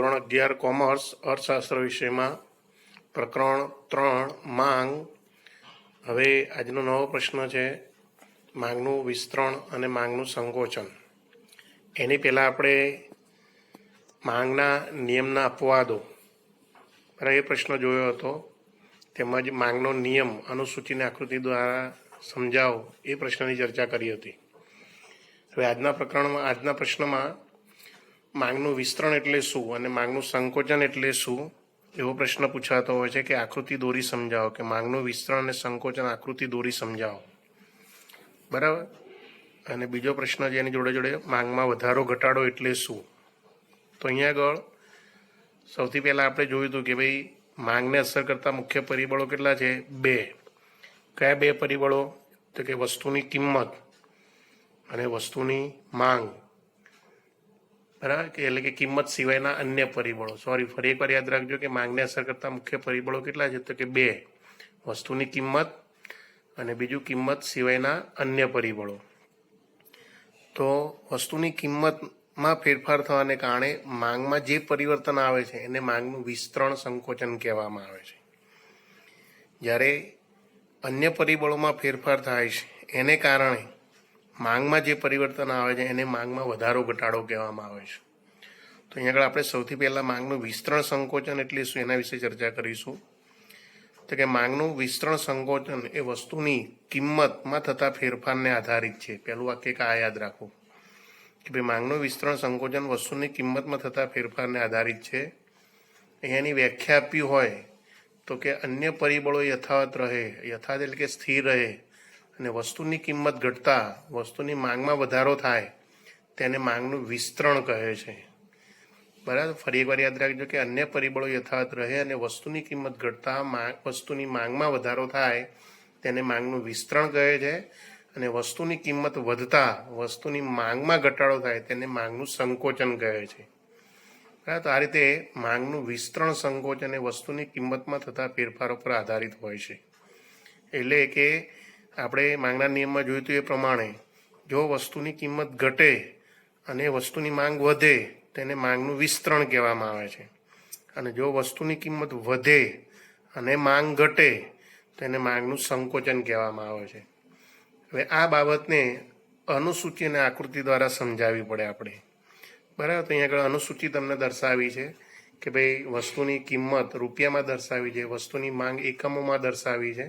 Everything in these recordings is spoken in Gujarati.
ધોરણ 11 કોમર્સ અર્થશાસ્ત્ર વિષયમાં પ્રકરણ 3 માંગ. હવે આજનો નવો પ્રશ્ન છે માંગનું વિસ્તરણ અને માંગનું સંકોચન. એની પહેલાં આપણે માંગના નિયમના અપવાદો એ પ્રશ્ન જોયો હતો, તેમજ માંગનો નિયમ અનુસૂચિની આકૃતિ દ્વારા સમજાવો એ પ્રશ્નની ચર્ચા કરી હતી. હવે આજના પ્રશ્નમાં માંગનું વિસ્તરણ એટલે શું અને માંગનું સંકોચન એટલે શું એવો પ્રશ્ન પૂછાતો હોય છે કે આકૃતિ દોરી સમજાવો, કે માંગનું વિસ્તરણ અને સંકોચન આકૃતિ દોરી સમજાવો. બરાબર. અને બીજો પ્રશ્ન છે એની જોડે જોડે માંગમાં વધારો ઘટાડો એટલે શું. તો અહીંયા આગળ સૌથી પહેલાં આપણે જોયું હતું કે ભાઈ માંગને અસર કરતા મુખ્ય પરિબળો કેટલા છે? 2. કયા 2 પરિબળો? તો કે વસ્તુની કિંમત અને વસ્તુની માંગ. બરાબર, કે એટલે કે કિંમત સિવાયના અન્ય પરિબળો. ફરી એકવાર યાદ રાખજો કે માંગને અસર કરતા મુખ્ય પરિબળો કેટલા છે? તો કે 2. વસ્તુની કિંમત અને બીજું કિંમત સિવાયના અન્ય પરિબળો. તો વસ્તુની કિંમતમાં ફેરફાર થવાને કારણે માંગમાં જે પરિવર્તન આવે છે એને માંગનું વિસ્તરણ સંકોચન કહેવામાં આવે છે. જ્યારે અન્ય પરિબળોમાં ફેરફાર થાય છે એને કારણે માંગમાં જે પરિવર્તન આવે છે એને માંગમાં વધારો ઘટાડો કહેવામાં આવે છે. તો અહીંયા આગળ આપણે સૌથી પહેલાં માંગનું વિસ્તરણ સંકોચન એટલે શું એના વિશે ચર્ચા કરીશું. તો કે માંગનું વિસ્તરણ સંકોચન એ વસ્તુની કિંમતમાં થતા ફેરફારને આધારિત છે. પહેલું વાક્ય આ યાદ રાખવું કે ભાઈ માંગનું વિસ્તરણ સંકોચન વસ્તુની કિંમતમાં થતા ફેરફારને આધારિત છે. અહીંયાની વ્યાખ્યા આપી હોય તો કે અન્ય પરિબળો યથાવત એટલે કે સ્થિર રહે અને વસ્તુની કિંમત ઘટતા વસ્તુની માંગમાં વધારો થાય તેને માંગનું વિસ્તરણ કહે છે. બરાબર. ફરી એકવાર યાદ રાખજો કે અન્ય પરિબળો યથાવત રહે અને વસ્તુની કિંમત ઘટતા વસ્તુની માંગમાં વધારો થાય તેને માંગનું વિસ્તરણ કહે છે. અને વસ્તુની કિંમત વધતા વસ્તુની માંગમાં ઘટાડો થાય તેને માંગનું સંકોચન કહે છે. બરાબર. તો આ રીતે માંગનું વિસ્તરણ સંકોચન એ વસ્તુની કિંમતમાં થતા ફેરફારો પર આધારિત હોય છે. એટલે કે આપણે માંગના નિયમમાં જોયું હતું એ પ્રમાણે જો વસ્તુની કિંમત ઘટે અને વસ્તુની માંગ વધે તેને માંગનું વિસ્તરણ કહેવામાં આવે છે. અને જો વસ્તુની કિંમત વધે અને માંગ ઘટે તેને માંગનું સંકોચન કહેવામાં આવે છે. હવે આ બાબતને અનુસૂચિ અને આકૃતિ દ્વારા સમજાવવી પડે આપણે. બરાબર. તો અહીંયા આગળ અનુસૂચિ તમને દર્શાવી છે કે ભાઈ વસ્તુની કિંમત રૂપિયામાં દર્શાવી છે, વસ્તુની માંગ એકમોમાં દર્શાવી છે.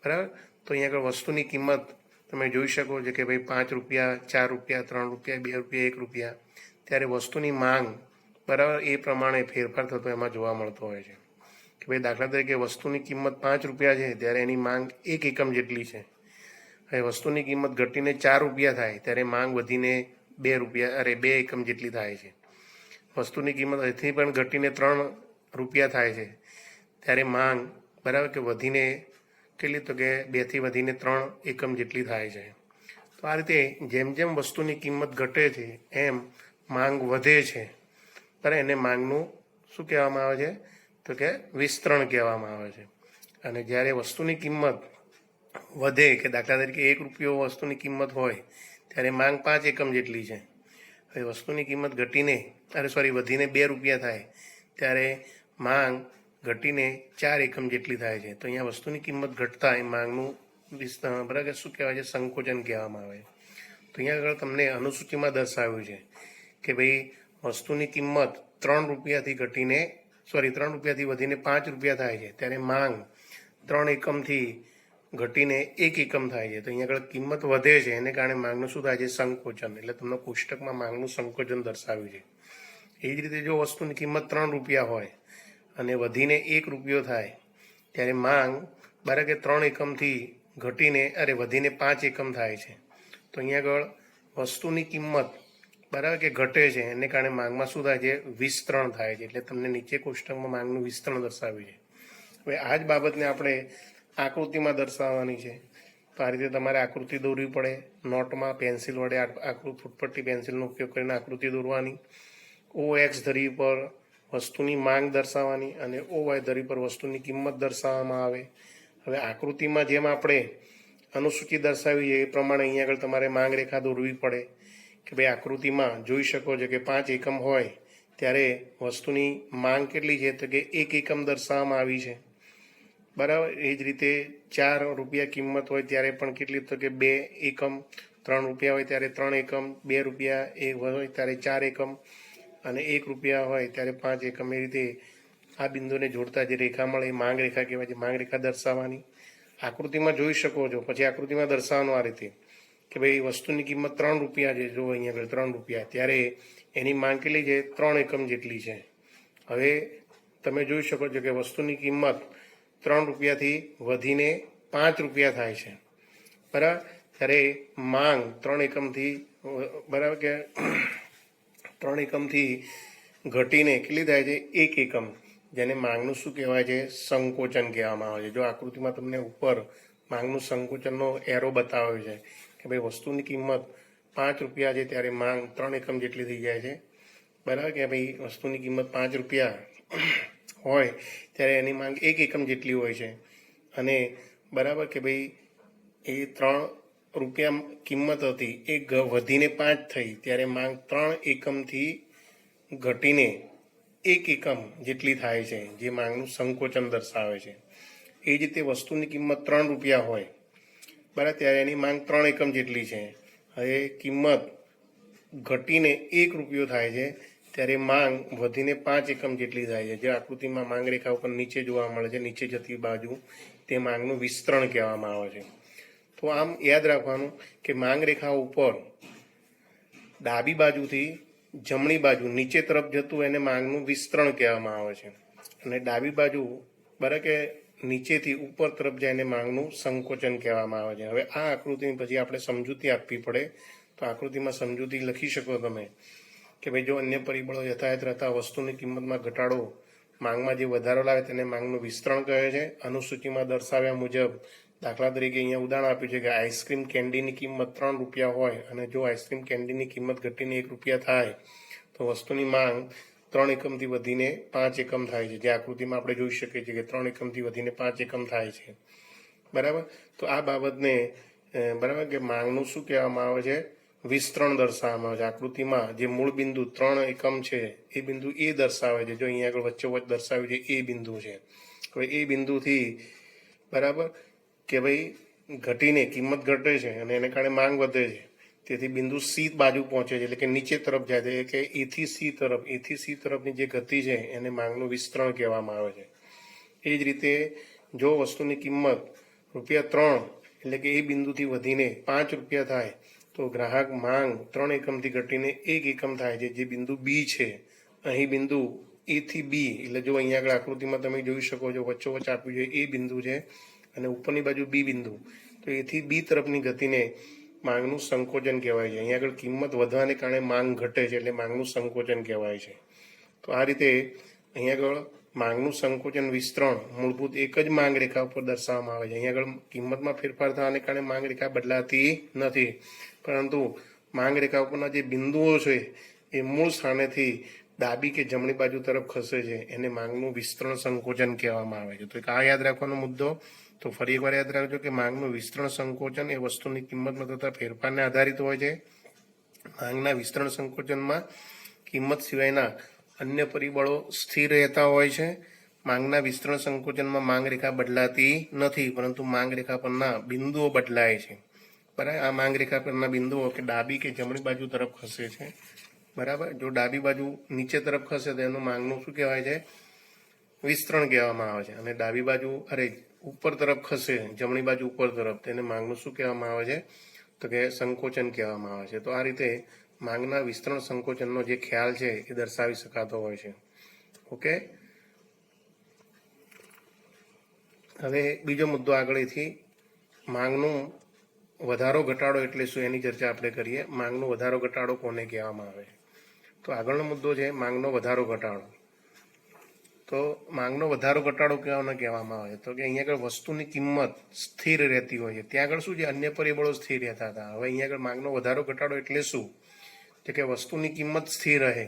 બરાબર. તો અહીંયા આગળ વસ્તુની કિંમત તમે જોઈ શકો છો કે ભાઈ 5 રૂપિયા, 4 રૂપિયા, 3 રૂપિયા, 2 રૂપિયા, 1 રૂપિયા. ત્યારે વસ્તુની માંગ બરાબર એ પ્રમાણે ફેરફાર થતો એમાં જોવા મળતો હોય છે. કે ભાઈ દાખલા તરીકે વસ્તુની કિંમત 5 રૂપિયા છે ત્યારે એની માંગ 1 એકમ જેટલી છે. હવે વસ્તુની કિંમત ઘટીને 4 રૂપિયા થાય ત્યારે માંગ વધીને 2 એકમ જેટલી થાય છે. વસ્તુની કિંમત અહીંથી પણ ઘટીને 3 રૂપિયા થાય છે ત્યારે માંગ બરાબર કે વધીને કેટલી? તો કે 2 થી વધીને 3 એકમ જેટલી થાય છે. તો આ રીતે જેમ જેમ વસ્તુની કિંમત ઘટે છે એમ માંગ વધે છે. બરાબર. એને માંગનું શું કહેવામાં આવે છે? તો કે વિસ્તરણ કહેવામાં આવે છે. અને જ્યારે વસ્તુની કિંમત વધે કે દાખલા તરીકે 1 રૂપિયો વસ્તુની કિંમત હોય ત્યારે માંગ 5 એકમ જેટલી છે. હવે વસ્તુની કિંમત વધીને 2 રૂપિયા થાય ત્યારે માંગ ઘટીને 4 એકમ જેટલી થાય છે. તો અહીંયા વસ્તુની કિંમત ઘટતા એ માંગનું બરાબર શું કહેવાય છે? સંકોચન કહેવામાં આવે છે. તો અહીંયા આગળ તમને અનુસૂચિમાં દર્શાવ્યું છે કે ભાઈ વસ્તુની કિંમત 3 રૂપિયાથી વધીને 5 રૂપિયા થાય છે ત્યારે માંગ 3 એકમથી ઘટીને 1 એકમ થાય છે. તો અહીંયા આગળ કિંમત વધે છે એને કારણે માંગનું શું થાય છે? સંકોચન. એટલે તમને પુસ્તકમાં માંગનું સંકોચન દર્શાવ્યું છે. એ જ રીતે જો વસ્તુની કિંમત 3 રૂપિયા હોય અને વધીને 1 રૂપિયો થાય ત્યારે માંગ બરાબર કે 3 એકમથી વધીને 5 એકમ થાય છે. તો અહીંયા આગળ વસ્તુની કિંમત બરાબર કે ઘટે છે એને કારણે માંગમાં શું થાય છે? વિસ્તરણ થાય છે. એટલે તમને નીચે કોષ્ટકમાં માંગનું વિસ્તરણ દર્શાવ્યું છે. હવે આ જ બાબતને આપણે આકૃતિમાં દર્શાવવાની છે. તો આ રીતે તમારે આકૃતિ દોરવી પડે. નોટમાં પેન્સિલ વડે ફૂટપટ્ટી પેન્સિલનો ઉપયોગ કરીને આકૃતિ દોરવાની. OX ધરી પર વસ્તુની માંગ દર્શાવવાની અને OY ધરી પર વસ્તુની કિંમત દર્શાવવામાં આવે. હવે આકૃતિમાં જેમ આપણે અનુસૂચિ દર્શાવી છે એ પ્રમાણે અહીંયા આગળ તમારે માંગ રેખા દોરવી પડે કે ભાઈ આકૃતિમાં જોઈ શકો છો કે 5 એકમ હોય ત્યારે વસ્તુની માંગ કેટલી છે તો કે 1 એકમ દર્શાવવામાં આવી છે, બરાબર. એ જ રીતે 4 રૂપિયા કિંમત હોય ત્યારે પણ કેટલી તો કે 2 એકમ, 3 રૂપિયા હોય ત્યારે 3 એકમ, 2 રૂપિયા હોય ત્યારે 4 એકમ અને 1 રૂપિયા હોય ત્યારે 5 એકમ. એ રીતે આ બિંદુને જોડતા જે રેખા મળે એ માંગ રેખા કહેવાય છે. માંગ રેખા દર્શાવવાની આકૃતિમાં જોઈ શકો છો. પછી આકૃતિમાં દર્શાવવાનું આ રીતે કે ભાઈ વસ્તુની કિંમત 3 રૂપિયા છે, જો અહીંયા આગળ 3 રૂપિયા, ત્યારે એની માંગ કેટલી છે 3 એકમ જેટલી છે. હવે તમે જોઈ શકો છો કે વસ્તુની કિંમત 3 રૂપિયાથી વધીને 5 રૂપિયા થાય છે, બરાબર. ત્યારે માંગ 3 એકમથી બરાબર કે 3 એકમથી ઘટીને કેટલી થાય છે 1 એકમ, જેને માંગનું શું કહેવાય છે સંકોચન કહેવામાં આવે છે. જો આકૃતિમાં તમને ઉપર માંગનું સંકોચનનો એરો બતાવ્યો છે કે ભાઈ વસ્તુની કિંમત 5 રૂપિયા છે ત્યારે માંગ 3 એકમ જેટલી થઈ જાય છે, બરાબર. કે ભાઈ વસ્તુની કિંમત 5 રૂપિયા હોય ત્યારે એની માંગ 1 એકમ જેટલી હોય છે, અને બરાબર કે ભાઈ એ 3 રૂપિયા કિંમત હતી એ વધીને 5 થઈ ત્યારે માંગ 3 એકમથી ઘટીને 1 એકમ જેટલી થાય છે, જે માંગનું સંકોચન દર્શાવે છે. એ જ રીતે વસ્તુની કિંમત 3 રૂપિયા હોય, બરાબર, ત્યારે એની માંગ 3 એકમ જેટલી છે. હવે કિંમત ઘટીને 1 રૂપિયો થાય છે ત્યારે માંગ વધીને 5 એકમ જેટલી થાય છે. જે આકૃતિમાં માંગ રેખા ઉપર નીચે જોવા મળે છે, નીચે જતી બાજુ, તે માંગનું વિસ્તરણ કહેવામાં આવે છે. તો આમ યાદ રાખવાનું કે માંગ રેખા ઉપર ડાબી બાજુથી જમણી બાજુ નીચે તરફ જતું એને માંગનું વિસ્તરણ કહેવામાં આવે છે, અને ડાબી બાજુ બરાબર કે નીચેથી ઉપર તરફ જાય એને માંગનું સંકોચન કહેવામાં આવે છે. હવે આ આકૃતિની પછી આપણે સમજૂતી આપવી પડે, તો આકૃતિમાં સમજૂતી લખી શકો તમે કે ભાઈ જો અન્ય પરિબળો યથાયથ રહેતા વસ્તુની કિંમતમાં ઘટાડો માંગમાં જે વધારો લાવે તેને માંગનું વિસ્તરણ કહે છે. અનુસૂચિમાં દર્શાવ્યા મુજબ દાખલા તરીકે અહીંયા ઉદાહરણ આપ્યું છે કે આઈસ્ક્રીમ કેન્ડીની કિંમત 3 રૂપિયા હોય અને જો આઈસ્ક્રીમ કેન્ડીની કિંમત ઘટીને 1 રૂપિયા થાય તો વસ્તુની માંગ 3 એકમથી વધીને 5 એકમ થાય છે. જે આકૃતિમાં આપણે જોઈ શકીએ છીએ કે 3 એકમથી વધીને 5 એકમ થાય છે, બરાબર. તો આ બાબતને બરાબર કે માંગનું શું કહેવામાં આવે છે વિસ્તરણ દર્શાવવામાં આવે છે. આકૃતિમાં જે મૂળ બિંદુ 3 એકમ છે એ બિંદુ એ દર્શાવે છે. જો અહીંયા આગળ વચ્ચોવચ્ચ દર્શાવ્યું છે એ બિંદુ છે. હવે એ બિંદુથી બરાબર કે ભાઈ ઘટીને કિંમત ઘટે છે અને એને કારણે માંગ વધે છે, તેથી બિંદુ સી બાજુ પહોંચે છે, એટલે કે નીચે તરફ જાય છે કે એથી સી તરફની જે ગતિ છે એને માંગનું વિસ્તરણ કહેવામાં આવે છે. એ જ રીતે જો વસ્તુની કિંમત ₹3 એટલે કે એ બિંદુથી વધીને 5 રૂપિયા થાય તો ગ્રાહક માંગ 3 એકમથી ઘટીને 1 એકમ થાય છે, જે બિંદુ બી છે. અહીં બિંદુ એ થી બી, એટલે જો અહીંયા આગળ આકૃતિમાં તમે જોઈ શકો છો વચ્ચોવચ્ચ આપ્યું છે એ બિંદુ છે અને ઉપરની બાજુ બી બિંદુ, તો એથી બી તરફની ગતિને માંગનું સંકોચન કહેવાય છે. અહીંયા આગળ કિંમત વધવાને કારણે માંગ ઘટે છે એટલે માંગનું સંકોચન કહેવાય છે. તો આ રીતે અહીંયા આગળ માંગનું સંકોચન વિસ્તરણ મૂળભૂત એક જ માંગ રેખા ઉપર દર્શાવવામાં આવે છે. અહીંયા આગળ કિંમતમાં ફેરફાર થવાને કારણે માંગ રેખા બદલાતી નથી, પરંતુ માંગ રેખા ઉપરના જે બિંદુઓ છે એ મૂળ સ્થાનેથી ડાબી કે જમણી બાજુ તરફ ખસે છે, એને માંગનું વિસ્તરણ સંકોચન કહેવામાં આવે છે. તો એક આ યાદ રાખવાનો મુદ્દો. તો ફરી એકવાર યાદ રાખજો કે માંગનું વિસ્તરણ સંકોચન એ વસ્તુની કિંમતમાં થતા ફેરફારને આધારિત હોય છે. માંગના વિસ્તરણ સંકોચનમાં કિંમત સિવાયના અન્ય પરિબળો સ્થિર રહેતા હોય છે. માંગના વિસ્તરણ સંકોચનમાં માંગ રેખા બદલાતી નથી, પરંતુ માંગ રેખા પરના બિંદુઓ બદલાય છે, બરાબર. આ માંગ રેખા પરના બિંદુઓ કે ડાબી કે જમણી બાજુ તરફ ખસે છે, બરાબર. જો ડાબી બાજુ નીચે તરફ ખસે તો એનું માંગનું શું કહેવાય છે વિસ્તરણ કહેવામાં આવે છે, અને ડાબી બાજુ ઉપર તરફ ખસે જમણી બાજુ ઉપર તરફ તેને માંગનું શું કહેવામાં આવે છે તો કે સંકોચન કહેવામાં આવે છે. તો આ રીતે માંગના વિસ્તરણ સંકોચનનો જે ખ્યાલ છે એ દર્શાવી શકાતો હોય છે. ઓકે, હવે બીજો મુદ્દો આગળથી માંગનું વધારો ઘટાડો એટલે શું એની ચર્ચા આપણે કરીએ. માંગનો વધારો ઘટાડો કોને કહેવામાં આવે છે? તો આગળનો મુદ્દો છે માંગનો વધારો ઘટાડો. તો માંગનો વધારો ઘટાડો કહેવામાં આવે તો કે અહીંયા આગળ વસ્તુની કિંમત સ્થિર રહેતી હોય છે, ત્યાં આગળ શું છે અન્ય પરિબળો સ્થિર રહેતા હતા. હવે અહીંયા આગળ માંગનો વધારો ઘટાડો એટલે શું? તો કે વસ્તુની કિંમત સ્થિર રહે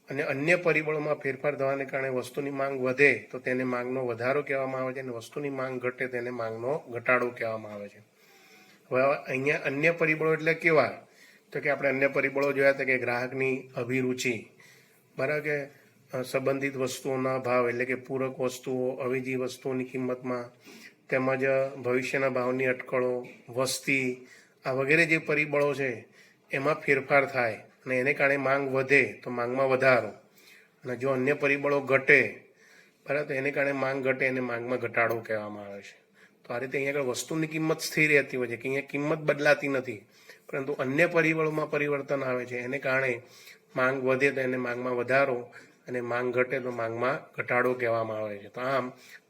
અને અન્ય પરિબળોમાં ફેરફાર થવાને કારણે વસ્તુની માંગ વધે તો તેને માંગનો વધારો કહેવામાં આવે છે, અને વસ્તુની માંગ ઘટે તેને માંગનો ઘટાડો કહેવામાં આવે છે. હવે અહીંયા અન્ય પરિબળો એટલે કેવા? તો કે આપણે અન્ય પરિબળો જોયા હતા કે ગ્રાહકની અભિરુચિ, બરાબર કે સંબંધિત વસ્તુઓના ભાવ એટલે કે પૂરક વસ્તુઓ, અવેજી વસ્તુઓની કિંમતમાં, તેમજ ભવિષ્યના ભાવની અટકળો, વસ્તી, આ વગેરે જે પરિબળો છે એમાં ફેરફાર થાય અને એને કારણે માંગ વધે તો માંગમાં વધારો, અને જો અન્ય પરિબળો ઘટે બરાબર તો એને કારણે માંગ ઘટે અને માંગમાં ઘટાડો કહેવામાં આવે છે. તો આ રીતે અહીંયા આગળ વસ્તુની કિંમત સ્થિર રહેતી હોય છે કે અહીંયા કિંમત બદલાતી નથી, પરંતુ અન્ય પરિબળોમાં પરિવર્તન આવે છે, એને કારણે માંગ વધે તો એને માંગમાં વધારો અને માંગ ઘટે તો માંગમાં ઘટાડો કહેવામાં આવે છે. તો આમ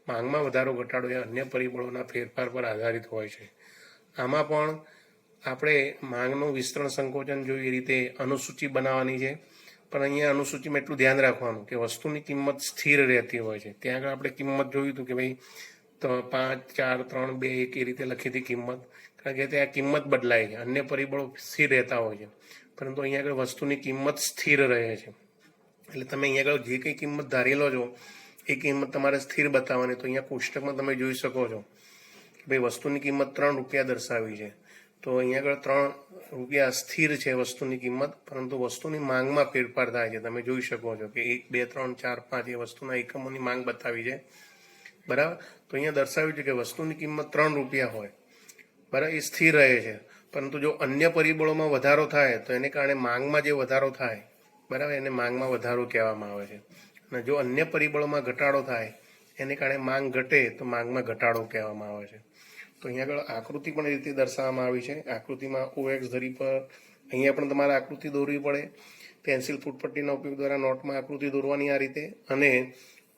માંગમાં વધારો ઘટાડો એ અન્ય પરિબળોના ફેરફાર પર આધારિત હોય છે. આમાં પણ આપણે માંગનું વિસ્તરણ સંકોચન જોયું એ રીતે અનુસૂચિ બનાવવાની છે, પણ અહીંયા અનુસૂચિમાં એટલું ધ્યાન રાખવાનું કે વસ્તુની કિંમત સ્થિર રહેતી હોય છે. ત્યાં આગળ આપણે કિંમત જોયું હતું કે ભાઈ તો 5, 4, 3, 2, 1 એ રીતે લખી હતી કિંમત, કારણ કે ત્યાં કિંમત બદલાય છે, અન્ય પરિબળો સ્થિર રહેતા હોય છે, પરંતુ અહીંયા આગળ વસ્તુની કિંમત સ્થિર રહે છે. એટલે તમે અહીંયા આગળ જે કંઈ કિંમત ધારેલો છો એ કિંમત તમારે સ્થિર બતાવવાની. તો અહીંયા કોષ્ટકમાં તમે જોઈ શકો છો કે ભાઈ વસ્તુની કિંમત 3 રૂપિયા દર્શાવી છે, તો અહીંયા આગળ 3 રૂપિયા સ્થિર છે વસ્તુની કિંમત, પરંતુ વસ્તુની માંગમાં ફેરફાર થાય છે. તમે જોઈ શકો છો કે 1, 2, 3, 4, 5 એ વસ્તુના એકમોની માંગ બતાવી છે. બરાબર, તો અહીંયા દર્શાવ્યું છે કે વસ્તુની કિંમત 3 રૂપિયા હોય, બરાબર, એ સ્થિર રહે છે, પરંતુ જો અન્ય પરિબળોમાં વધારો થાય તો એને કારણે માંગમાં જે વધારો થાય બરાબર એને માંગમાં વધારો કહેવામાં આવે છે, અને જો અન્ય પરિબળોમાં ઘટાડો થાય એને કારણે માંગ ઘટે તો માંગમાં ઘટાડો કહેવામાં આવે છે. તો અહીંયા આગળ આકૃતિ પણ એ રીતે દર્શાવવામાં આવી છે. આકૃતિમાં OX ધરી પર અહીંયા પણ તમારે આકૃતિ દોરવી પડે. પેન્સિલ ફૂટપટ્ટીના ઉપયોગ દ્વારા નોટમાં આકૃતિ દોરવાની આ રીતે, અને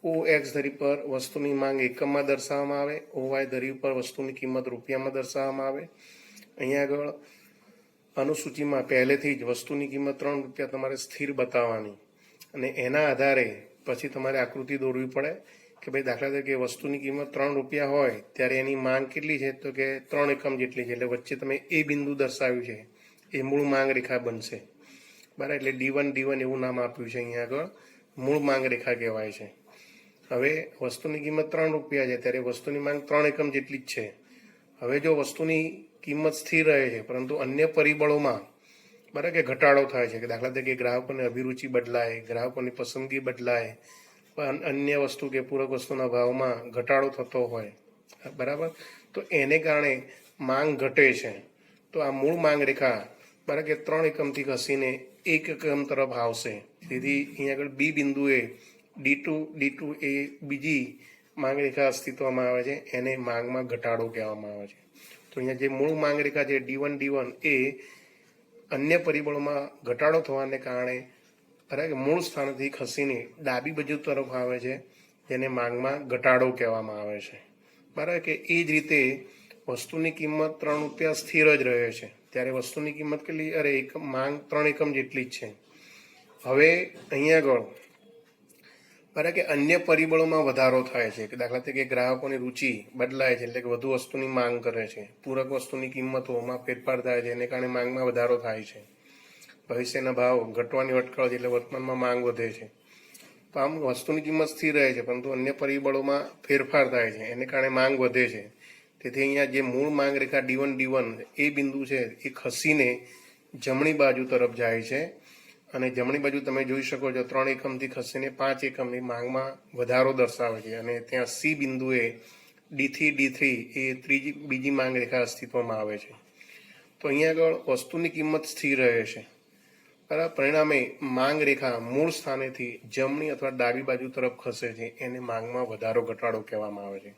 OX ધરી પર વસ્તુની માંગ એકમમાં દર્શાવવામાં આવે, OY ધરી પર વસ્તુની કિંમત રૂપિયામાં દર્શાવવામાં આવે. અહીંયા આગળ અનુસૂચિમાં પહેલેથી જ વસ્તુની કિંમત 3 રૂપિયા તમારે સ્થિર બતાવવાની, અને એના આધારે પછી તમારે આકૃતિ દોરવી પડે કે ભાઈ દાખલા તરીકે વસ્તુની કિંમત 3 રૂપિયા હોય ત્યારે એની માંગ કેટલી છે, તો કે 3 એકમ જેટલી છે. એટલે વચ્ચે તમે એ બિંદુ દર્શાવ્યું છે એ મૂળ માંગ રેખા બનશે, બરાબર, એટલે D1 એવું નામ આપ્યું છે. અહીંયા આગળ મૂળ માંગ રેખા કહેવાય છે. હવે વસ્તુની કિંમત 3 રૂપિયા છે ત્યારે વસ્તુની માંગ 3 એકમ જેટલી જ છે. હવે જો વસ્તુની કિંમત સ્થિર રહે છે પરંતુ અન્ય પરિબળોમાં બરાબર કે ઘટાડો થાય છે, કે દાખલા તરીકે ગ્રાહકોની અભિરુચિ બદલાય, ગ્રાહકોની પસંદગી બદલાય, પણ અન્ય વસ્તુ કે પૂરક વસ્તુના ભાવમાં ઘટાડો થતો હોય, બરાબર, તો એને કારણે માંગ ઘટે છે. તો આ મૂળ માંગ રેખા બરાબર કે 3 એકમથી ખસીને 1 એકમ તરફ આવશે. તેથી અહીંયા આગળ બી બિંદુએ D2 એ બીજી માંગ રેખા અસ્તિત્વમાં આવે છે, એને માંગમાં ઘટાડો કહેવામાં આવે છે. તો અહીંયા જે મૂળ માંગ રેખા છે D1 એ અન્ય પરિબળોમાં ઘટાડો થવાને કારણે બરાબર મૂળ સ્થાનથી ખસીને ડાબી બાજુ તરફ આવે છે, જેને માંગમાં ઘટાડો કહેવામાં આવે છે. બરાબર કે એ જ રીતે વસ્તુની કિંમત 3 રૂપિયા સ્થિર જ રહે છે ત્યારે વસ્તુની કિંમત કેટલી, માંગ 3 એકમ જેટલી જ છે. હવે અહીંયા આગળ બરાબર કે અન્ય પરિબળોમાં વધારો થાય છે, કે દાખલા તરીકે ગ્રાહકોની રુચિ બદલાય છે, એટલે કે વધુ વસ્તુની માંગ કરે છે, પૂરક વસ્તુની કિંમતોમાં ફેરફાર થાય છે, એને કારણે માંગમાં વધારો થાય છે, ભવિષ્યના ભાવ ઘટવાની અટકળ છે એટલે વર્તમાનમાં માંગ વધે છે. તો આમ વસ્તુની કિંમત સ્થિર રહે છે પરંતુ અન્ય પરિબળોમાં ફેરફાર થાય છે, એને કારણે માંગ વધે છે. તેથી અહીંયા જે મૂળ માંગ રેખા D1 એ બિંદુ છે એ ખસીને જમણી બાજુ તરફ જાય છે, અને જમણી બાજુ તમે જોઈ શકો છો 3 એકમથી ખસીને 5 એકમની માંગમાં વધારો દર્શાવે છે, અને ત્યાં C બિંદુએ D3 એ બીજી માંગ રેખા અસ્તિત્વમાં આવે છે. તો અહીંયા આગળ વસ્તુની કિંમત સ્થિર રહે છે, બરાબર, પરિણામે માંગ રેખા મૂળ સ્થાનેથી જમણી અથવા ડાબી બાજુ તરફ ખસે છે, એને માંગમાં વધારો ઘટાડો કહેવામાં આવે છે.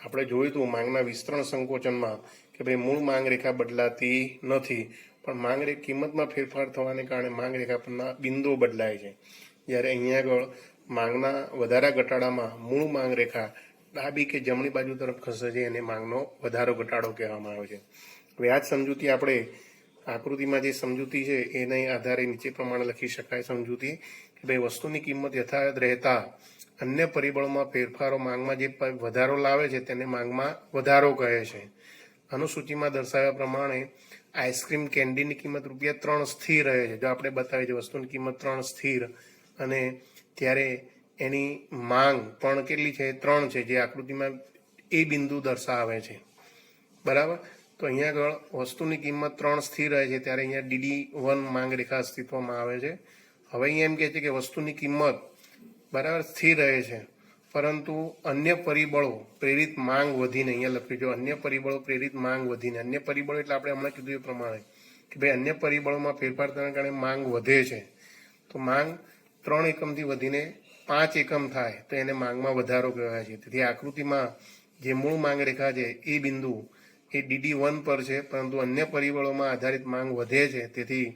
આપણે જોયું હતું માંગના વિસ્તરણ સંકોચનમાં કે ભાઈ મૂળ માંગ રેખા બદલાતી નથી, પણ માંગ રેખા કિંમતમાં ફેરફાર થવાને કારણે માંગ રેખા પરના બિંદુઓ બદલાય છે. જ્યારે અહીંયા આગળ માંગના વધારા ઘટાડામાં મૂળ માંગ રેખા ડાબી કે જમણી બાજુ તરફ ખસે છે, એને માંગનો વધારો ઘટાડો કહેવામાં આવે છે. હવે આ જ સમજૂતી આપણે આકૃતિમાં જે સમજૂતી છે એને આધારે નીચે પ્રમાણે લખી શકાય. સમજૂતી કે ભાઈ વસ્તુની કિંમત યથાવત રહેતા અન્ય પરિબળોમાં ફેરફારો માંગમાં જે વધારો લાવે છે તેને માંગમાં વધારો કહે છે. અનુસૂચિમાં દર્શાવ્યા પ્રમાણે આઈસ્ક્રીમ કેન્ડીની કિંમત ₹3 સ્થિર રહે છે. જો આપણે બતાવીએ છીએ વસ્તુની કિંમત 3 સ્થિર, અને ત્યારે એની માંગ પણ કેટલી છે, 3 છે, જે આકૃતિમાં એ બિંદુ દર્શાવે છે, બરાબર. તો અહીંયા આગળ વસ્તુની કિંમત 3 સ્થિર રહે છે ત્યારે અહીંયા D1 માંગ રેખા અસ્તિત્વમાં આવે છે. હવે અહીંયા એમ કહે છે કે વસ્તુની કિંમત બરાબર સ્થિર રહે છે, પરંતુ અન્ય પરિબળો પ્રેરિત માંગ વધીને, અહીંયા લખ્યું છે અન્ય પરિબળો પ્રેરિત માંગ વધીને. અન્ય પરિબળો એટલે આપણે હમણાં કીધું એ પ્રમાણે કે ભાઈ અન્ય પરિબળોમાં ફેરફાર થવાના કારણે માંગ વધે છે. તો માંગ 3 એકમથી વધીને 5 એકમ થાય તો એને માંગમાં વધારો કહેવાય છે. તેથી આકૃતિમાં જે મૂળ માંગ રેખા છે એ બિંદુ એ DD1 પર છે, પરંતુ અન્ય પરિબળોમાં આધારિત માંગ વધે છે. તેથી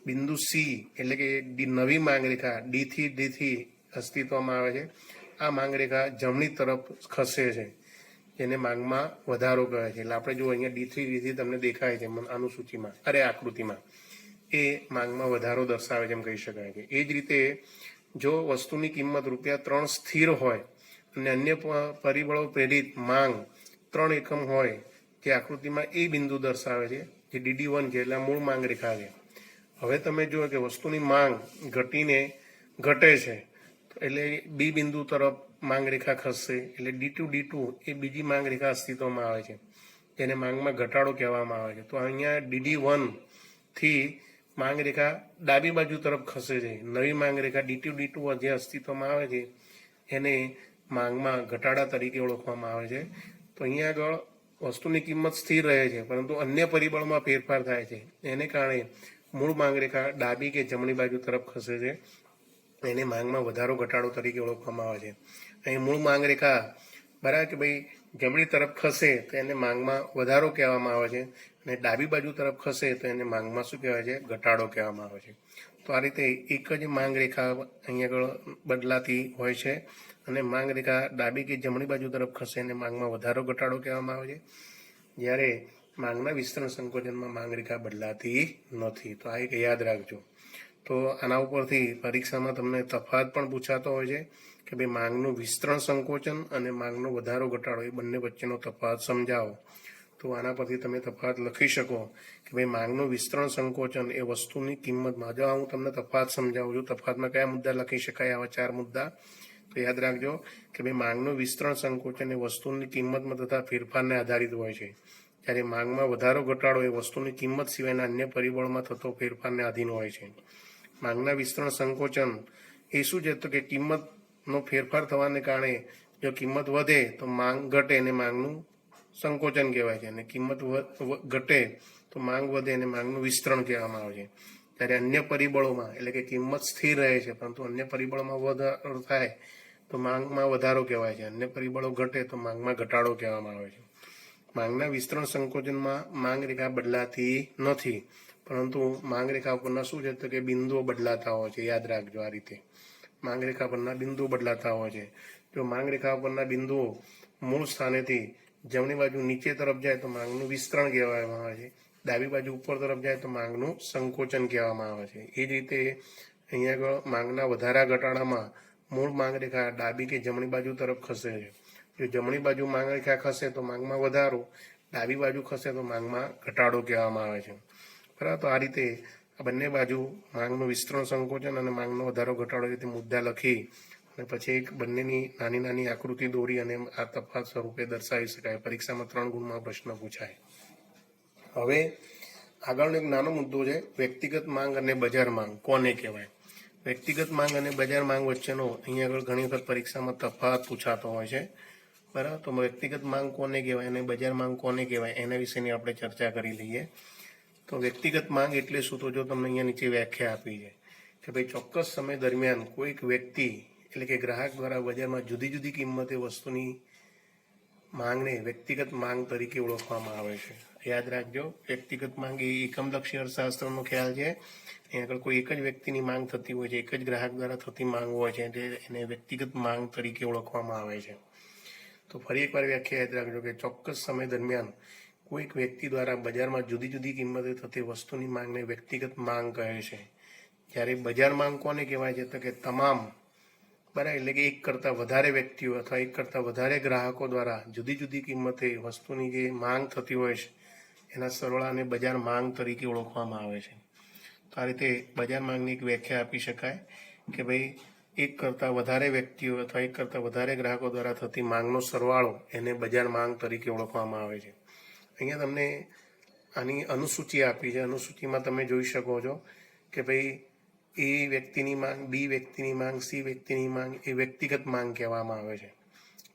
બિંદુ સી એટલે કે નવી માંગ રેખા D3 અસ્તિત્વમાં આવે છે. આ માંગ રેખા જમણી તરફ ખસે છે, જેને માંગમાં વધારો કહેવાય છે. એટલે આપણે જો અહીંયા D3 તમને દેખાય છે અનુસૂચિમાં, આકૃતિમાં, એ માંગમાં વધારો દર્શાવે છે એમ કહી શકાય છે. એ જ રીતે જો વસ્તુની કિંમત ₹3 સ્થિર હોય અને અન્ય પરિબળો પ્રેરિત માંગ 3 એકમ હોય, જે આકૃતિમાં એ બિંદુ દર્શાવે છે, જે DD1 છે, એટલે મૂળ માંગ રેખા છે. હવે તમે જુઓ કે વસ્તુની માંગ ઘટે છે, એટલે બી બિંદુ તરફ માંગ રેખા ખસશે, એટલે D2 એ બીજી માંગ રેખા અસ્તિત્વમાં આવે છે, જેને માંગમાં ઘટાડો કહેવામાં આવે છે. તો અહીંયા DD1 થી માંગ રેખા ડાબી બાજુ તરફ ખસે છે. નવી માંગ રેખા D2 જે અસ્તિત્વમાં આવે છે એને માંગમાં ઘટાડા તરીકે ઓળખવામાં આવે છે. તો અહીંયા આગળ વસ્તુની કિંમત સ્થિર રહે છે, પરંતુ અન્ય પરિબળમાં ફેરફાર થાય છે, એને કારણે મૂળ માંગ રેખા ડાબી કે જમણી બાજુ તરફ ખસે છે. એને માંગમાં વધારો ઘટાડો તરીકે ઓળખવામાં આવે છે. અહીં મૂળ માંગ રેખા બરાબર કે ભાઈ જમણી તરફ ખસે તો એને માંગમાં વધારો કહેવામાં આવે છે, અને ડાબી બાજુ તરફ ખસે તો એને માંગમાં શું કહેવાય છે? ઘટાડો કહેવામાં આવે છે. તો આ રીતે એક જ માંગ રેખા અહીંયા આગળ બદલાતી હોય છે, અને માંગ રેખા ડાબી કે જમણી બાજુ તરફ ખસે એને માંગમાં વધારો ઘટાડો કહેવામાં આવે છે. જ્યારે માંગના વિસ્તરણ સંકોચનમાં માંગ રેખા બદલાતી નથી. તો આ એક યાદ રાખજો. તો આના ઉપરથી પરીક્ષામાં તમને તફાવત પણ પૂછાતો હોય છે કે ભાઈ માંગનું વિસ્તરણ સંકોચન અને માંગનો વધારો ઘટાડો એ બંને વચ્ચેનો તફાવત સમજાવો. તો આના પરથી તમે તફાવત લખી શકો કે ભાઈ માંગનું વિસ્તરણ સંકોચન એ વસ્તુની કિંમતમાં, જો હું તમને તફાવત સમજાવું છું, તફાવતમાં કયા મુદ્દા લખી શકાય? આવા 4 મુદ્દા. તો યાદ રાખજો કે ભાઈ માંગનું વિસ્તરણ સંકોચન એ વસ્તુની કિંમતમાં થતા ફેરફારને આધારિત હોય છે, જ્યારે માંગમાં વધારો ઘટાડો એ વસ્તુની કિંમત સિવાયના અન્ય પરિબળોમાં થતો ફેરફારને આધીન હોય છે. માંગના વિસ્તરણ સંકોચન એ શું છે? તો કે કિંમતનો ફેરફાર થવાને કારણે જો કિંમત વધે તો માંગ ઘટે અને માંગનું સંકોચન કહેવાય છે, અને કિંમત ઘટે તો માંગ વધે અને માંગનું વિસ્તરણ કહેવામાં આવે છે. ત્યારે અન્ય પરિબળોમાં એટલે કે કિંમત સ્થિર રહે છે, પરંતુ અન્ય પરિબળોમાં વધારો થાય તો માંગમાં વધારો કહેવાય છે. અન્ય પરિબળો ઘટે તો માંગમાં ઘટાડો કહેવામાં આવે છે. માંગના વિસ્તરણ સંકોચનમાં માંગ રેખા બદલાતી નથી, પરંતુ માંગ રેખા પરના શું છે? તો કે બિંદુઓ બદલાતા હોય છે. યાદ રાખજો આ રીતે માંગ રેખા પરના બિંદુઓ બદલાતા હોય છે. જો માંગ રેખા પરના બિંદુઓ મૂળ સ્થાનેથી જમણી બાજુ નીચે તરફ જાય તો માંગનું વિસ્તરણ કહેવામાં આવે છે, ડાબી બાજુ ઉપર તરફ જાય તો માંગનું સંકોચન કહેવામાં આવે છે. એ જ રીતે અહીંયા આગળ માંગના વધારા ઘટાડામાં મૂળ માંગ રેખા ડાબી કે જમણી બાજુ તરફ ખસે છે. જો જમણી બાજુ માંગ રેખા ખસે તો માંગમાં વધારો, ડાબી બાજુ ખસે તો માંગમાં ઘટાડો કહેવામાં આવે છે. બરાબર. તો આ રીતે આ બંને બાજુ માંગનું વિસ્તરણ સંકોચન અને માંગનો વધારો ઘટાડો રીતે મુદ્દા લખી અને પછી એક બંનેની નાની નાની આકૃતિ દોરી અને આ તફાવત સ્વરૂપે દર્શાવી શકાય. પરીક્ષામાં 3 ગુણમાં પ્રશ્ન પૂછાય. હવે આગળનો એક નાનો મુદ્દો છે, વ્યક્તિગત માંગ અને બજાર માંગ કોને કહેવાય? વ્યક્તિગત માંગ અને બજાર માંગ વચ્ચેનો અહીંયા આગળ ઘણી વખત પરીક્ષામાં તફાવત પૂછાતો હોય છે. બરાબર. તો વ્યક્તિગત માંગ કોને કહેવાય અને બજાર માંગ કોને કહેવાય એના વિશેની આપણે ચર્ચા કરી લઈએ. તો વ્યક્તિગત માંગ એટલે શું? તો જો તમને અહીંયા નીચે વ્યાખ્યા આપી છે કે ભાઈ ચોક્કસ સમય દરમિયાન કોઈક વ્યક્તિ એટલે કે ગ્રાહક દ્વારા બજારમાં જુદી જુદી કિંમતે વસ્તુની માંગને વ્યક્તિગત માંગ તરીકે ઓળખવામાં આવે છે. યાદ રાખજો, વ્યક્તિગત માંગ એ એકમલક્ષી અર્થશાસ્ત્રનો ખ્યાલ છે. અહીં આગળ કોઈ એક જ વ્યક્તિની માંગ થતી હોય છે, એક જ ગ્રાહક દ્વારા થતી માંગ હોય છે, એને વ્યક્તિગત માંગ તરીકે ઓળખવામાં આવે છે. તો ફરી એકવાર વ્યાખ્યા યાદ રાખજો કે ચોક્કસ સમય દરમિયાન કોઈક વ્યક્તિ દ્વારા બજારમાં જુદી જુદી કિંમતે થતી વસ્તુની માંગને વ્યક્તિગત માંગ કહે છે. જ્યારે બજાર માંગ કોને કહેવાય છે? તો કે તમામ બરાબર એટલે કે એક કરતાં વધારે વ્યક્તિઓ અથવા એક કરતાં વધારે ગ્રાહકો દ્વારા જુદી જુદી કિંમતે વસ્તુની જે માંગ થતી હોય છે એના સરવાળાને બજાર માંગ તરીકે ઓળખવામાં આવે છે. તો આ રીતે બજાર માંગની એક વ્યાખ્યા આપી શકાય કે ભાઈ એક કરતાં વધારે વ્યક્તિઓ અથવા એક કરતાં વધારે ગ્રાહકો દ્વારા થતી માંગનો સરવાળો એને બજાર માંગ તરીકે ઓળખવામાં આવે છે. અહીંયા તમને આની અનુસૂચિ આપી છે. અનુસૂચિમાં તમે જોઈ શકો છો કે ભાઈ એ વ્યક્તિની માંગ, બી વ્યક્તિની માંગ, સી વ્યક્તિની માંગ એ વ્યક્તિગત માંગ કહેવામાં આવે છે.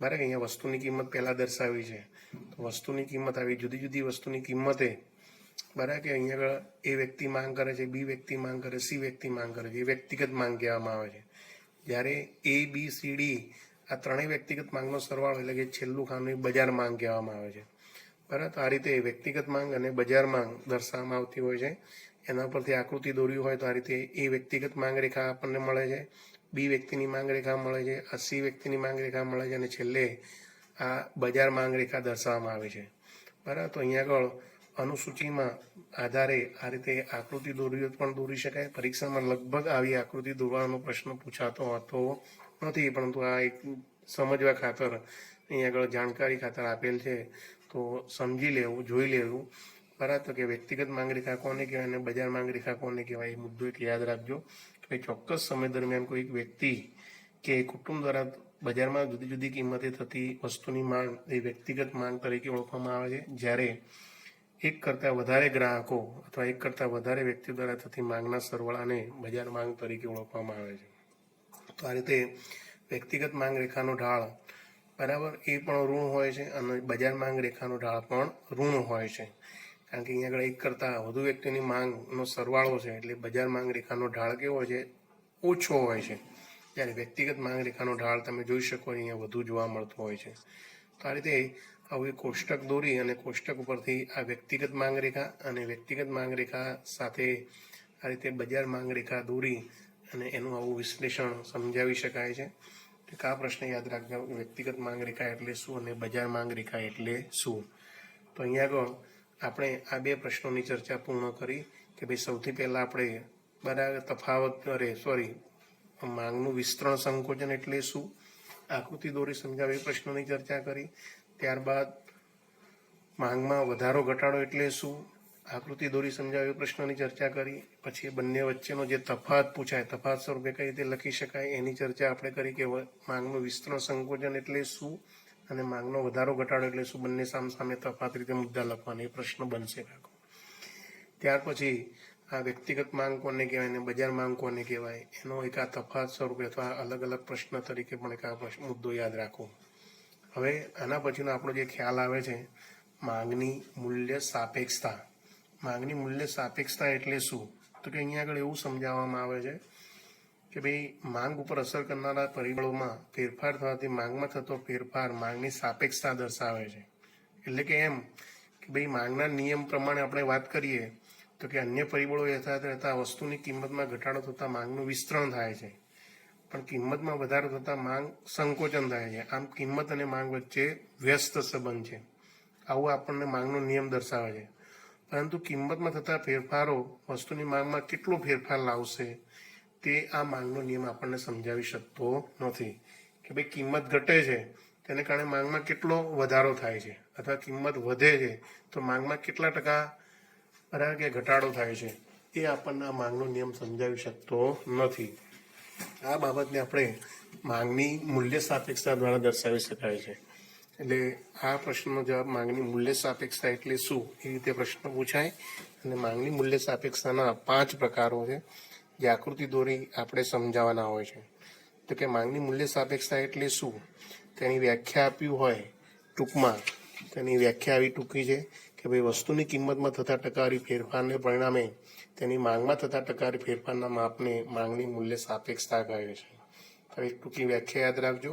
બરાબર, અહીંયા વસ્તુની કિંમત પહેલાં દર્શાવી છે, તો વસ્તુની કિંમત આવી, જુદી જુદી વસ્તુની કિંમતે બરાબર કે અહીંયા આગળ એ વ્યક્તિ માંગ કરે છે, બી વ્યક્તિ માંગ કરે, સી વ્યક્તિ માંગ કરે છે, એ વ્યક્તિગત માંગ કહેવામાં આવે છે. જ્યારે એ, બી, સી, ડી આ ત્રણેય વ્યક્તિગત માંગનો સરવાળો એટલે કે છેલ્લું ખાનું એ બજાર માંગ કહેવામાં આવે છે. બરાબર, તો આ રીતે વ્યક્તિગત માંગ અને બજાર માંગ દર્શાવવામાં આવતી હોય છે. એના પરથી આકૃતિ દોર્યું હોય તો આ રીતે એ વ્યક્તિગત માંગ રેખા આપણને મળે છે, બી વ્યક્તિની માંગ રેખા મળે છે, આ સી વ્યક્તિની માંગ રેખા મળે છે, અને છેલ્લે આ બજાર માંગ રેખા દર્શાવવામાં આવે છે. બરાબર, તો અહીંયા આગળ અનુસૂચિમાં આધારે આ રીતે આકૃતિ દોરવી પણ દોરી શકાય. પરીક્ષામાં લગભગ આવી આકૃતિ દોરવાનો પ્રશ્ન પૂછાતો હતો નથી, પરંતુ આ એક સમજવા ખાતર અહીંયા આગળ જાણકારી ખાતર આપેલ છે, તો સમજી લેવું, જોઈ લેવું. બરાબર, તો કે વ્યક્તિગત માંગ રેખા કોને કહેવાય અને બજાર માંગ રેખા કોને કહેવાય એ મુદ્દો એક યાદ રાખજો કે ચોક્કસ સમય દરમિયાન કોઈ વ્યક્તિ કે કુટુંબ દ્વારા બજારમાં જુદી જુદી કિંમતે થતી વસ્તુની માંગ એ વ્યક્તિગત માંગ તરીકે ઓળખવામાં આવે છે. જ્યારે એક કરતાં વધારે ગ્રાહકો અથવા એક કરતાં વધારે વ્યક્તિ દ્વારા થતી માંગના સરવાળાને બજાર માંગ તરીકે ઓળખવામાં આવે છે. તો આ રીતે વ્યક્તિગત માંગ રેખાનો ઢાળ બરાબર એ પણ ઋણ હોય છે અને બજાર માંગ રેખાનો ઢાળ પણ ઋણ હોય છે. કારણ કે અહીંયા આગળ એક કરતાં વધુ વ્યક્તિની માંગનો સરવાળો છે એટલે બજાર માંગ રેખાનો ઢાળ કેવો હોય છે, ઓછો હોય છે. જ્યારે વ્યક્તિગત માંગ રેખાનો ઢાળ તમે જોઈ શકો અહીંયા વધુ જોવા મળતો હોય છે. તો આ રીતે આવું એક કોષ્ટક દોરી અને કોષ્ટક ઉપરથી આ વ્યક્તિગત માંગ રેખા અને વ્યક્તિગત માંગ રેખા સાથે આ રીતે બજાર માંગ રેખા દોરી અને એનું આવું વિશ્લેષણ સમજાવી શકાય છે. તો આ પ્રશ્ન યાદ રાખજો, વ્યક્તિગત માંગ રેખા એટલે શું અને બજાર માંગ રેખા એટલે શું. તો અહીંયા આગળ આપણે આ બે પ્રશ્નોની ચર્ચા પૂર્ણ કરી કે ભાઈ સૌથી પહેલાં આપણે બરાબર તફાવત માંગનું વિસ્તરણ સંકોચન એટલે શું, આકૃતિ દોરી સમજાવી પ્રશ્નોની ચર્ચા કરી. ત્યારબાદ માંગમાં વધારો ઘટાડો એટલે શું, આકૃતિ દોરી સમજાવી પ્રશ્નોની ચર્ચા કરી. પછી બંને વચ્ચેનો જે તફાવત પૂછાય, તફાવત સ્વરૂપે કઈ રીતે લખી શકાય એની ચર્ચા આપણે કરી કે માંગનું વિસ્તરણ સંકોચન એટલે શું અને માંગનો વધારો ઘટાડો એટલે શું. બંને સામસામે તફાવત રીતે મુદ્દા લખવાના એ પ્રશ્ન બનશે. ત્યાર પછી આ વ્યક્તિગત માંગ કોને કહેવાય અને બજાર માંગ કોને કહેવાય એનો એક આ તફાવત સ્વરૂપે અથવા અલગ અલગ પ્રશ્ન તરીકે પણ એક આ મુદ્દો યાદ રાખો. હવે આના પછીનો આપણો જે ખ્યાલ આવે છે માંગની મૂલ્ય સાપેક્ષતા. માંગની મૂલ્ય સાપેક્ષતા એટલે શું, તો કે અહીંયા આગળ એવું સમજાવવામાં આવે છે કે ભાઈ માંગ ઉપર અસર કરનારા પરિબળોમાં ફેરફાર થવાથી માંગમાં થતો ફેરફાર માંગની સાપેક્ષતા દર્શાવે છે. એટલે કે એમ કે ભાઈ માંગના નિયમ પ્રમાણે આપણે વાત કરીએ તો કે અન્ય પરિબળો યથાવત રહેતા વસ્તુની કિંમતમાં ઘટાડો થતાં માંગનું વિસ્તરણ થાય છે, પણ કિંમતમાં વધારો થતાં માંગ સંકોચન થાય છે. આમ કિંમત અને માંગ વચ્ચે વ્યસ્ત સંબંધ છે, આવું આપણને માંગનો નિયમ દર્શાવે છે. પરંતુ કિંમતમાં થતા ફેરફારો વસ્તુની માંગમાં કેટલો ફેરફાર લાવશે તે આ માંગનો નિયમ આપણને સમજાવી શકતો નથી. કે ભાઈ કિંમત ઘટે છે તેને કારણે માંગમાં કેટલો વધારો થાય છે, અથવા કિંમત વધે છે તો માંગમાં કેટલા ટકા બરાબર કે ઘટાડો થાય છે, એ આપણને આ માંગનો નિયમ સમજાવી શકતો નથી. આ બાબતને આપણે માંગની મૂલ્ય સાપેક્ષતા દ્વારા દર્શાવી શકાય છે. એટલે આ પ્રશ્નનો જવાબ માંગની મૂલ્ય સાપેક્ષતા એટલે શું એ રીતે પ્રશ્ન પૂછાય. અને માંગની મૂલ્ય સાપેક્ષતાના 5 પ્રકારો છે જે આકૃતિ દોરી આપણે સમજાવવાના હોય છે. તો કે માંગની મૂલ્ય સાપેક્ષતા એટલે શું, તેની વ્યાખ્યા આપ્યું હોય ટૂંકમાં. તેની વ્યાખ્યા આવી ટૂંકી છે કે ભાઈ વસ્તુની કિંમતમાં થતા ટકાવારી ફેરફારને પરિણામે તેની માંગમાં થતા ટકાવારી ફેરફારના માપને માંગની મૂલ્ય સાપેક્ષતા કહે છે. તો એક ટૂંકી વ્યાખ્યા યાદ રાખજો.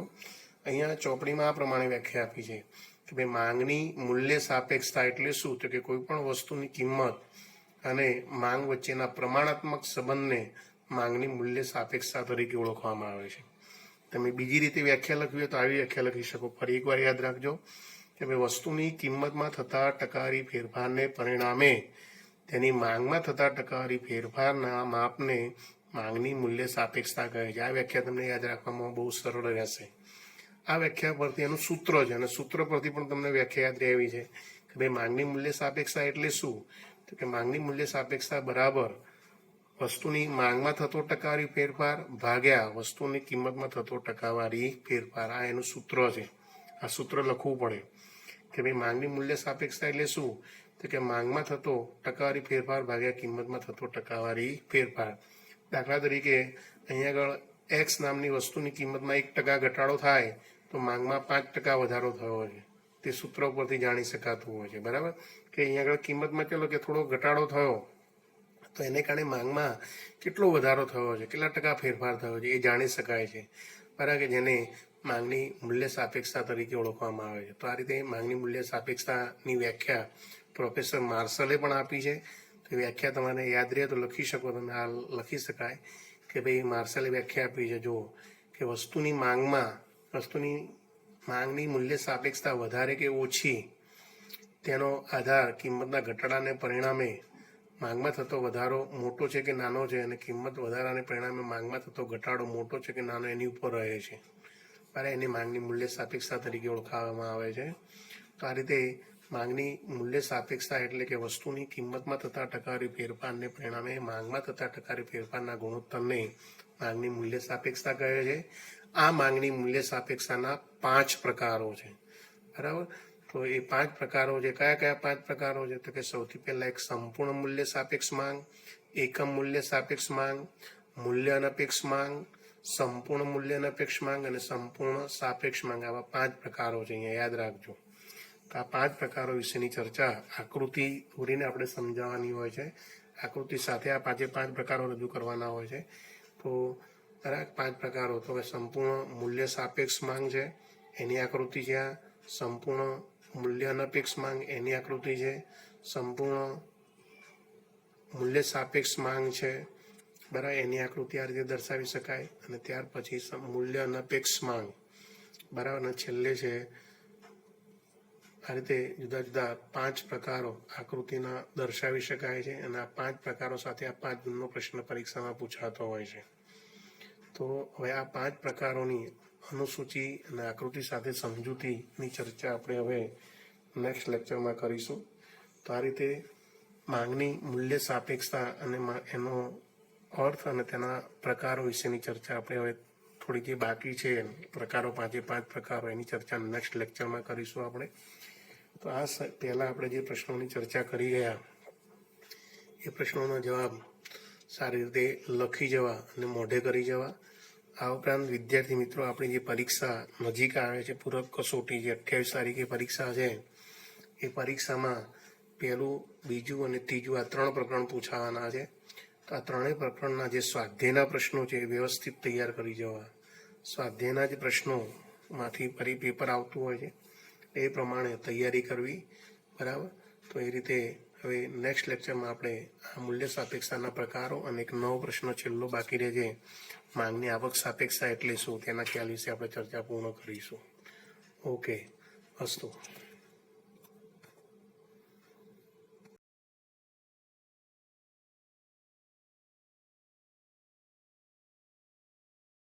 અહીંયા ચોપડીમાં આ પ્રમાણે વ્યાખ્યા આપી છે કે ભાઈ માંગની મૂલ્ય સાપેક્ષતા એટલે શું, તો કે કોઈ પણ વસ્તુની કિંમત અને માંગ વચ્ચેના પ્રમાણાત્મક સંબંધને માંગની મૂલ્ય સાપેક્ષતા તરીકે ઓળખવામાં આવે છે. તમે બીજી રીતે વ્યાખ્યા લખવી હોય તો આવી વ્યાખ્યા લખી શકો. ફરી એકવાર યાદ રાખજો કે ભાઈ વસ્તુની કિંમતમાં થતા ટકાવારી ફેરફારને પરિણામે તેની માંગમાં થતા ટકાવારી ફેરફારના માપને માંગની મૂલ્ય સાપેક્ષતા કહે છે. આ વ્યાખ્યા તમને યાદ રાખવામાં બહુ સરળ રહેશે. આ વ્યાખ્યા પરથી એનું સૂત્ર છે અને સૂત્ર પરથી પણ તમને વ્યાખ્યા યાદ રહેવી છે કે ભાઈ માંગની મૂલ્ય સાપેક્ષતા એટલે શું, તો કે માંગની મૂલ્ય સાપેક્ષતા બરાબર વસ્તુની માંગમાં થતો ટકાવારી ફેરફાર ભાગ્યા વસ્તુની કિંમતમાં થતો ટકાવારી ફેરફાર. આ એનું સૂત્ર છે. આ સૂત્ર લખવું પડે કે ભાઈ માંગની મૂલ્ય સાપેક્ષતા એટલે શું, તો કે માંગમાં થતો ટકાવારી ફેરફાર ભાગ્યા કિંમતમાં થતો ટકાવારી ફેરફાર. દાખલા તરીકે અહીંયા આગળ એક્સ નામની વસ્તુની કિંમતમાં 1% ઘટાડો થાય તો માંગમાં 5% વધારો થયો છે. તે સૂત્ર ઉપરથી જાણી શકાતું હોય છે. બરાબર, કે અહીંયા આગળ કિંમતમાં ચલો કે થોડો ઘટાડો થયો તો એને કારણે માંગમાં કેટલો વધારો થયો છે, કેટલા ટકા ફેરફાર થયો છે, એ જાણી શકાય છે. બરાબર, કે જેને માંગની મૂલ્ય સાપેક્ષતા તરીકે ઓળખવામાં આવે છે. તો આ રીતે માંગની મૂલ્ય સાપેક્ષતાની વ્યાખ્યા પ્રોફેસર માર્શલે પણ આપી છે. તો વ્યાખ્યા તમારે યાદ રહે તો લખી શકો. તમે આ લખી શકાય કે ભાઈ માર્શલે વ્યાખ્યા આપી છે, જો કે વસ્તુની માંગની મૂલ્ય સાપેક્ષતા વધારે કે ઓછી તેનો આધાર કિંમતના ઘટાડાને પરિણામે માંગમાં થતો વધારો મોટો છે કે નાનો છે, અને કિંમત વધારાને પરિણામે માંગમાં થતો ઘટાડો મોટો છે કે નાનો એની ઉપર રહે છે. બરાબર, એની માંગની મૂલ્ય સાપેક્ષતા તરીકે ઓળખાવવામાં આવે છે. તો આ રીતે માંગની મૂલ્ય સાપેક્ષતા એટલે કે વસ્તુની કિંમતમાં થતા ટકાવારી ફેરફારને પરિણામે માંગમાં થતા ટકાવારી ફેરફારના ગુણોત્તરને માંગની મૂલ્ય સાપેક્ષતા કહે છે. આ માંગની મૂલ્ય સાપેક્ષતાના 5 પ્રકારો છે. બરાબર, તો એ 5 પ્રકારો છે. કયા કયા 5 પ્રકારો છે? તો કે સૌથી પહેલા એક સંપૂર્ણ મૂલ્ય સાપેક્ષ માંગ, એકમ મૂલ્ય સાપેક્ષ માંગ, મૂલ્ય અનપેક્ષ માંગ, સંપૂર્ણ મૂલ્ય અનપેક્ષ માંગ અને સંપૂર્ણ સાપેક્ષ માંગ. આવા 5 પ્રકારો છે, અહીંયા યાદ રાખજો. તો આ 5 પ્રકારો વિશેની ચર્ચા આકૃતિ દોરીને આપણે સમજાવવાની હોય છે. આકૃતિ સાથે આ 5 પ્રકારો રજૂ કરવાના હોય છે. તો દરેક 5 પ્રકારો, તો કે સંપૂર્ણ મૂલ્ય સાપેક્ષ માંગ છે, એની આકૃતિ છે. આ સંપૂર્ણ મૂલ્ય અનપેક્ષ માંગ, એની આકૃતિ છે. સંપૂર્ણ મૂલ્ય સાપેક્ષ માંગ છે, બરાબર, એની આકૃતિ આ રીતે દર્શાવી શકાય. અને ત્યાર પછી મૂલ્ય અનપેક્ષ માંગ, બરાબર, અને છેલ્લે છે આ રીતે જુદા જુદા 5 પ્રકારો આકૃતિના દર્શાવી શકાય છે. અને આ 5 પ્રકારો સાથે આ 5 ગુણનો પ્રશ્ન પરીક્ષામાં પૂછાતો હોય છે. તો હવે આ 5 પ્રકારોની અનુસૂચિ અને આકૃતિ સાથે સમજૂતીની ચર્ચા આપણે હવે નેક્સ્ટ લેક્ચરમાં કરીશું. તો આ રીતે માંગની મૂલ્ય સાપેક્ષતા અને એનો અર્થ અને તેના પ્રકારો વિશેની ચર્ચા આપણે હવે થોડી જે બાકી છે પ્રકારો, 5 પ્રકારો, એની ચર્ચા નેક્સ્ટ લેક્ચરમાં કરીશું આપણે. તો આ પહેલાં આપણે જે પ્રશ્નોની ચર્ચા કરી ગયા એ પ્રશ્નોનો જવાબ સારી રીતે લખી જવા અને મોઢે કરી જવા. આ ઉપરાંત વિદ્યાર્થી મિત્રો, આપણી જે પરીક્ષા નજીક આવે છે, પૂરક કસોટી, જે 28 તારીખે પરીક્ષા છે, એ પરીક્ષામાં પહેલું, બીજું અને ત્રીજું આ 3 પ્રકરણ પૂછાવાના છે. તો આ 3 પ્રકરણના જે સ્વાધ્યાયના પ્રશ્નો છે એ વ્યવસ્થિત તૈયાર કરી જવા. સ્વાધ્યાયના જે પ્રશ્નોમાંથી ફરી પેપર આવતું હોય છે એ પ્રમાણે તૈયારી કરવી. બરાબર, તો એ રીતે હવે નેક્સ્ટ લેક્ચરમાં આપણે આ મૂલ્ય સાપેક્ષતાના પ્રકારો અને એક નવો પ્રશ્ન છેલ્લો બાકી રહે છે, માંગની આવક સાપેક્ષતા એટલે શું, તેના ખ્યાલ વિશે આપણે ચર્ચા પૂર્ણ કરીશું. ઓકે, અસ્તુ.